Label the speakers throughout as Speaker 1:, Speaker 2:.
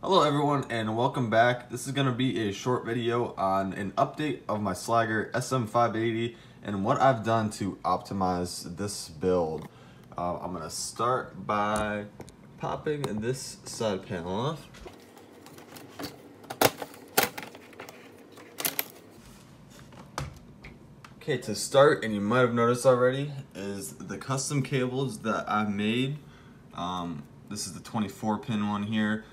Speaker 1: Hello everyone and welcome back. This is going to be a short video on an update of my Slager SM580 and what I've done to optimize this build. I'm going to start by popping this side panel off. Okay, to start, and you might have noticed already, is the custom cables that I've made. This is the 24-pin one here.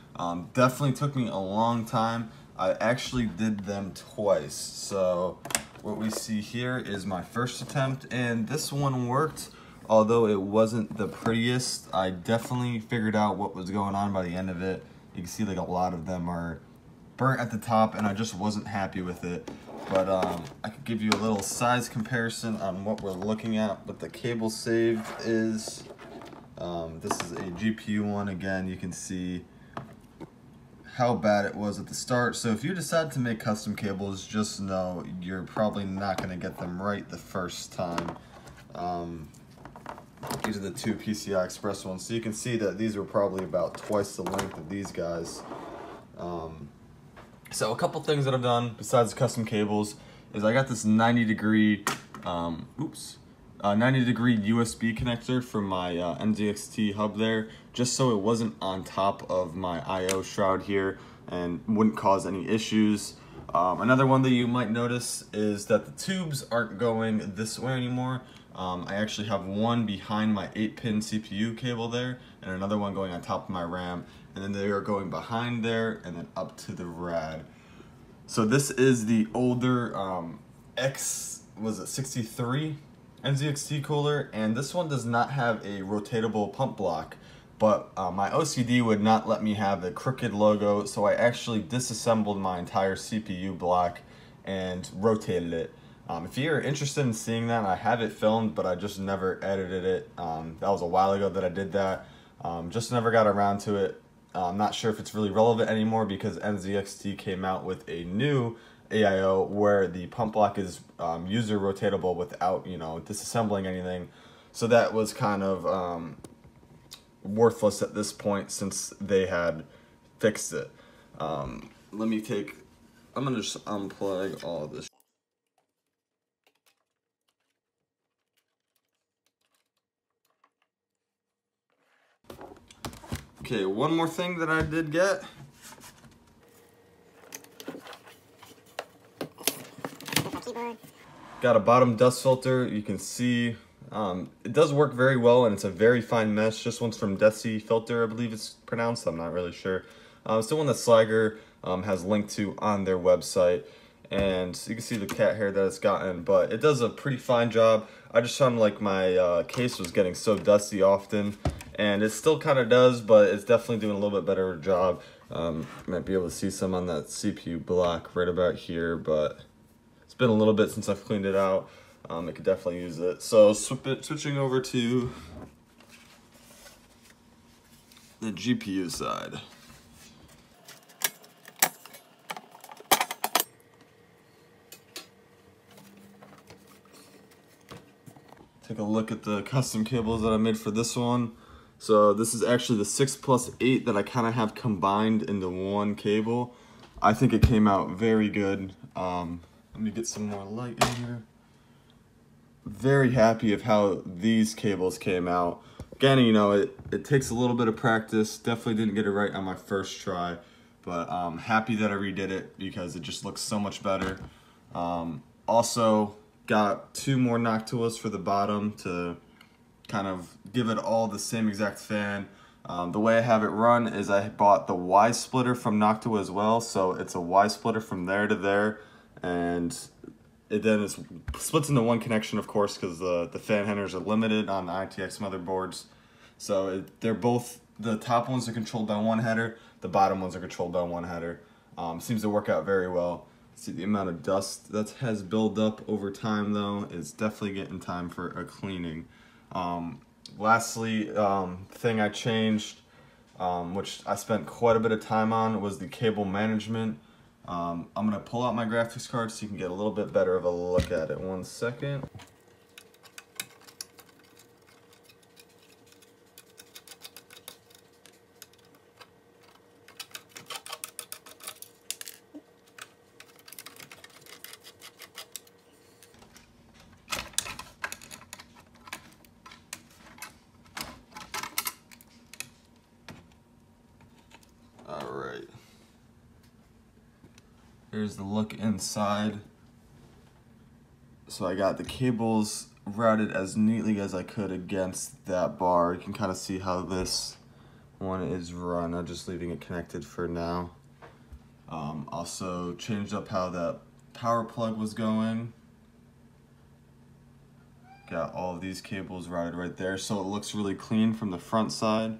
Speaker 1: Definitely took me a long time. I actually did them twice. So what we see here is my first attempt, and this one worked. Although it wasn't the prettiest, I definitely figured out what was going on by the end of it. You can see like a lot of them are burnt at the top, and I just wasn't happy with it. But I could give you a little size comparison on what we're looking at. What the cable saved is. This is a GPU one. Again, you can see how bad it was at the start. So if you decide to make custom cables, just know you're probably not going to get them right the first time. These are the two PCI Express ones. So you can see that these were probably about twice the length of these guys. So a couple things that I've done besides custom cables is I got this 90-degree 90-degree USB connector for my NZXT hub there, just so it wasn't on top of my I/O shroud here and wouldn't cause any issues. Another one that you might notice is that the tubes aren't going this way anymore. I actually have one behind my 8-pin CPU cable there and another one going on top of my RAM, and then they are going behind there and then up to the rad. So this is the older X63 NZXT cooler, and this one does not have a rotatable pump block, but my OCD would not let me have a crooked logo, so I actually disassembled my entire CPU block and rotated it. If you're interested in seeing that, I have it filmed, but I just never edited it. That was a while ago that I did that. Just never got around to it. I'm not sure if it's really relevant anymore because NZXT came out with a new AIO where the pump block is user rotatable without, disassembling anything. So that was kind of worthless at this point since they had fixed it. I'm gonna just unplug all of this. Okay, one more thing that I did get. Got a bottom dust filter. You can see it does work very well, and it's a very fine mesh. This one's from Desi Filter, I believe it's pronounced. I'm not really sure. It's the one that Slager has linked to on their website, and you can see the cat hair that it's gotten, but it does a pretty fine job. I just found like my case was getting so dusty often, and it still kind of does, but it's definitely doing a little bit better job. You might be able to see some on that CPU block right about here, but it's been a little bit since I've cleaned it out. It could definitely use it. So switching over to the GPU side. Take a look at the custom cables that I made for this one. So this is actually the 6+8 that I kind of have combined into one cable. I think it came out very good. Let me get some more light in here. Very happy of how these cables came out. Again, it takes a little bit of practice. Definitely didn't get it right on my first try, but I'm happy that I redid it because it just looks so much better. Also got two more Noctuas for the bottom to kind of give it all the same exact fan. The way I have it run is I bought the Y splitter from Noctua as well, so it's a Y splitter from there to there, and it then splits into one connection, of course, because the fan headers are limited on the ITX motherboards. So they're both, the top ones are controlled by one header, the bottom ones are controlled by one header. Seems to work out very well. See the amount of dust that has built up over time though, is definitely getting time for a cleaning. Lastly, thing I changed, which I spent quite a bit of time on, was the cable management. I'm going to pull out my graphics card so you can get a little bit better of a look at it. 1 second. here's the look inside. So I got the cables routed as neatly as I could against that bar. You can kind of see how this one is run. I'm just leaving it connected for now. Also changed up how that power plug was going. Got all of these cables routed right there, so it looks really clean from the front side.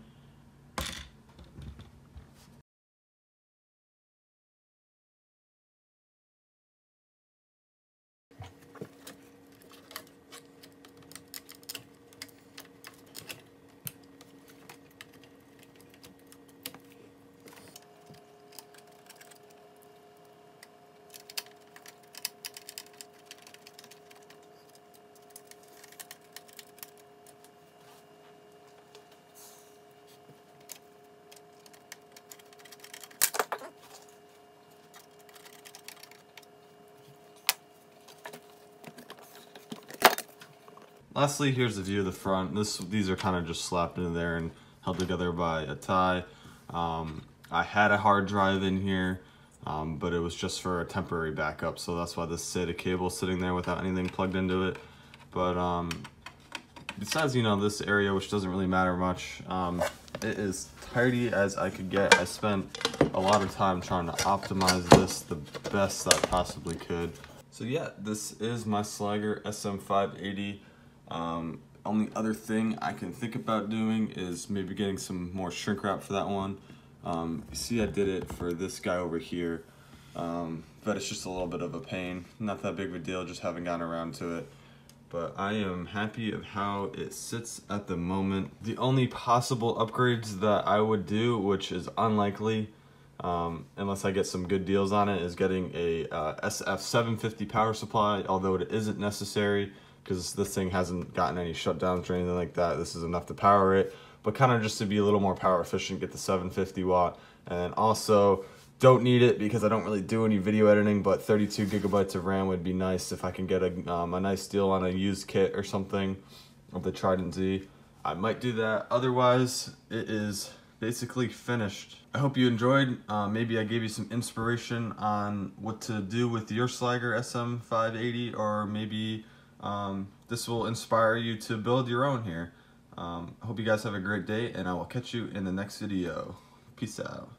Speaker 1: Lastly, here's the view of the front. These are kind of just slapped into there and held together by a tie. I had a hard drive in here, but it was just for a temporary backup, so that's why this SATA cable is sitting there without anything plugged into it. But besides, you know, this area, which doesn't really matter much, it is tidy as I could get. I spent a lot of time trying to optimize this the best I possibly could. So yeah, this is my Slager SM580. Only other thing I can think about doing is maybe getting some more shrink wrap for that one. You see I did it for this guy over here, but it's just a little bit of a pain. Not that big of a deal, just haven't gotten around to it. But I am happy of how it sits at the moment. The only possible upgrades that I would do, which is unlikely, unless I get some good deals on it, is getting a SF750 power supply, although it isn't necessary because this thing hasn't gotten any shutdowns or anything like that. This is enough to power it, but kind of just to be a little more power efficient, get the 750 watt. And also, don't need it because I don't really do any video editing, but 32 gigabytes of RAM would be nice if I can get a nice deal on a used kit or something of the Trident Z. I might do that. Otherwise, it is basically finished. I hope you enjoyed. Maybe I gave you some inspiration on what to do with your Slager SM580, or maybe this will inspire you to build your own here. I hope you guys have a great day, and I will catch you in the next video. Peace out.